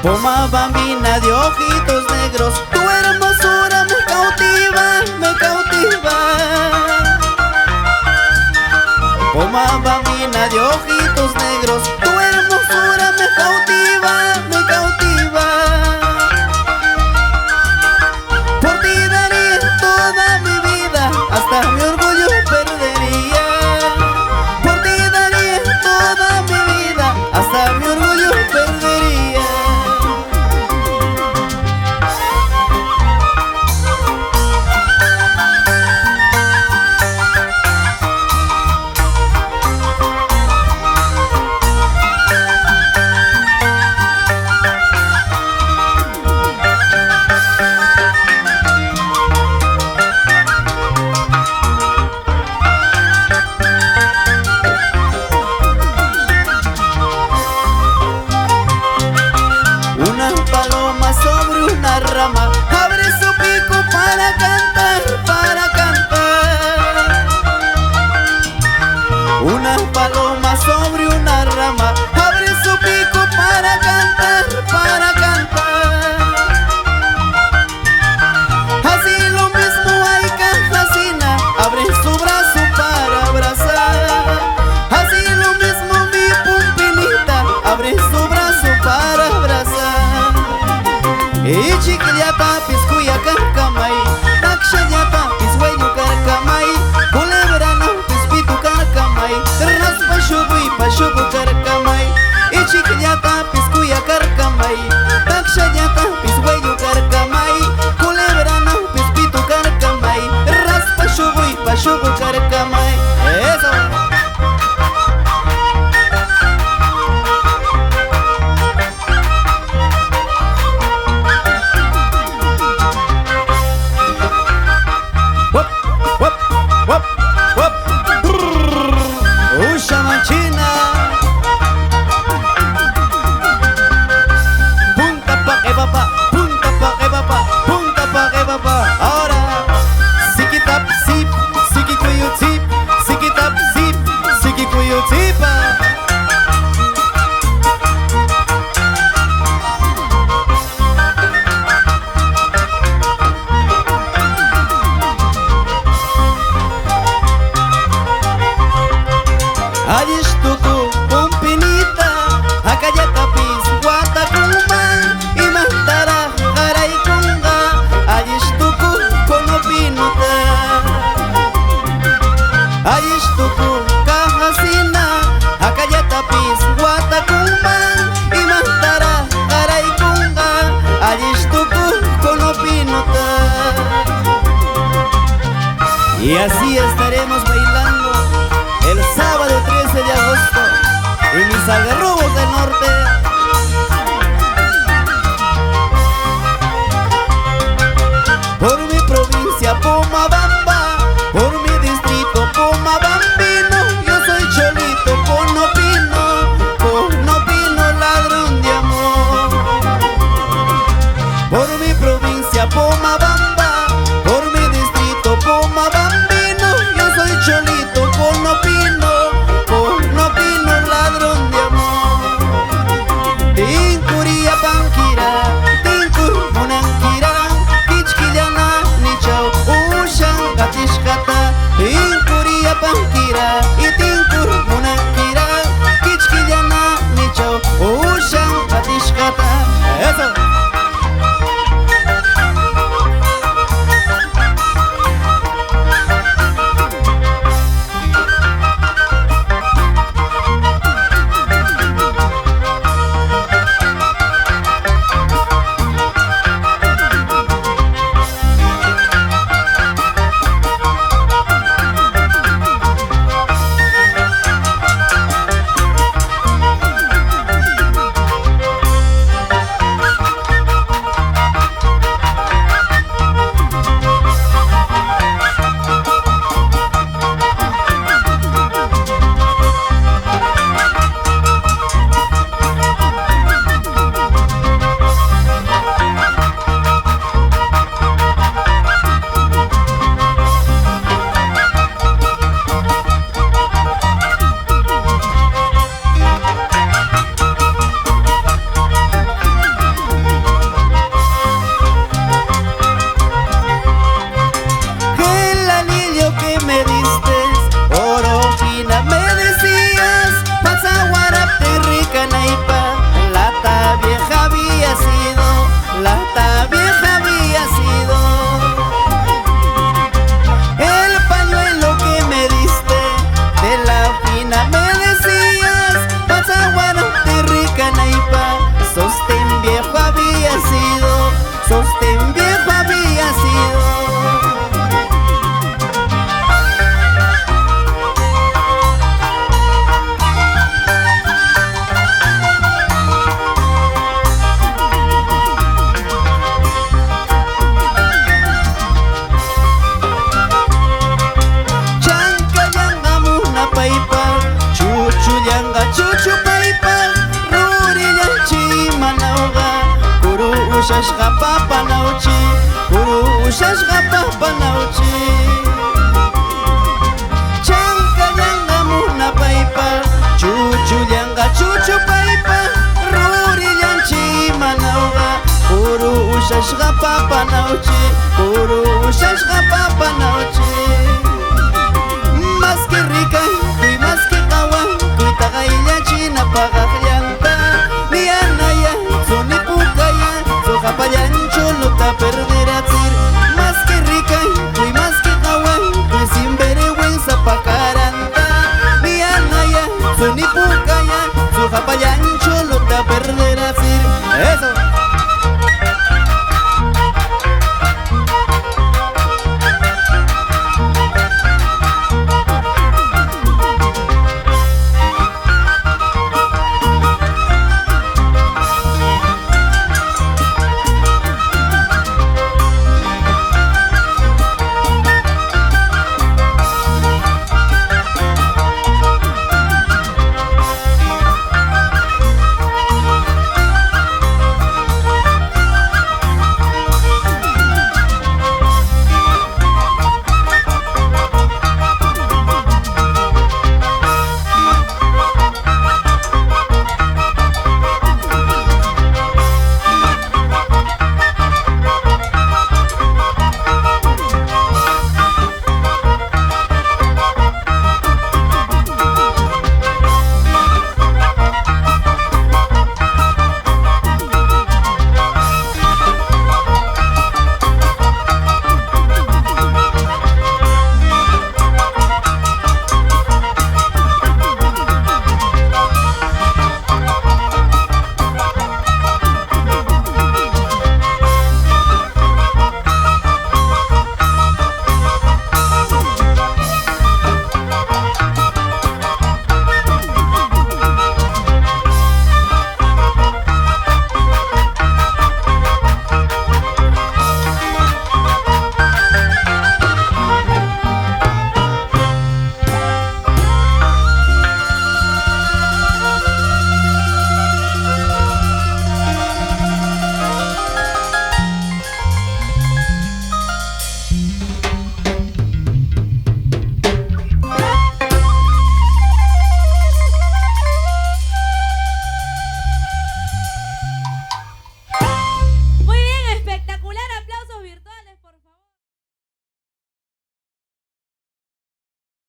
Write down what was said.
Poma bambina de ojitos negros, tu hermosura me cautiva, me cautiva. Poma bambina de ojitos negros, tu hermosura me cautiva, me cautiva. Por ti daría toda mi vida, hasta mi orgullo perdería. Por ti daría toda mi vida, hasta mi orgullo perdería. Una paloma sobre una rama abre su pico para cantar, para cantar. Una paloma sobre una rama abre su pico para cantar, para cantar. Así lo mismo hay Cajacina, abre su brazo para abrazar. Así lo mismo mi Pumpinita, abre su brazo para abrazar. Y chiquillata piscuya carcamay, takshayata pishueño carcamay, culebrana pispitu carcamay, raspa shubu y pashubu carcamay. Y chiquillata piscuya carcamay, takshayata pishueño carcamay, culebrana pispitu carcamay, raspa shubu y pashubu carcamay. Eso. Usha manchina, punta pa' que papá, punta pa' que papá, punta pa' que papá. Ahora, sikitap sip, sikikuyu tip, sikitap sip, sikikuyu tipa. Ayishtuku Pumpinita, Acayatapis, Guatacuman, y Mantara, Jaraycunga, Ayishtuku Conopinuta. Ayishtuku Cajacina, Acayatapis, Guatacuman, y Mantara, Jaraycunga, Ayishtuku Conopinuta. Y así estaremos bailando el sábado 13 de agosto en mis algarrobos del norte. Por mi provincia Pomabamba, por mi distrito Pomabambino, yo soy Cholito Conopino, ladrón de amor. Por mi provincia Pomabamba, por mi distrito Pomabambino, yo soy Cholito Conopino, ladrón de amor. Chuchullanga chuchupaypa rurillanchi manawqa Kuru ushashqa papanawchi Kuru ushashqa papanawchi Chankallanga munapaypa Chuchullanga chuchupaypa rurillanchi manawqa Kuru ushashqa papanawchi Kuru ushashqa papanawchi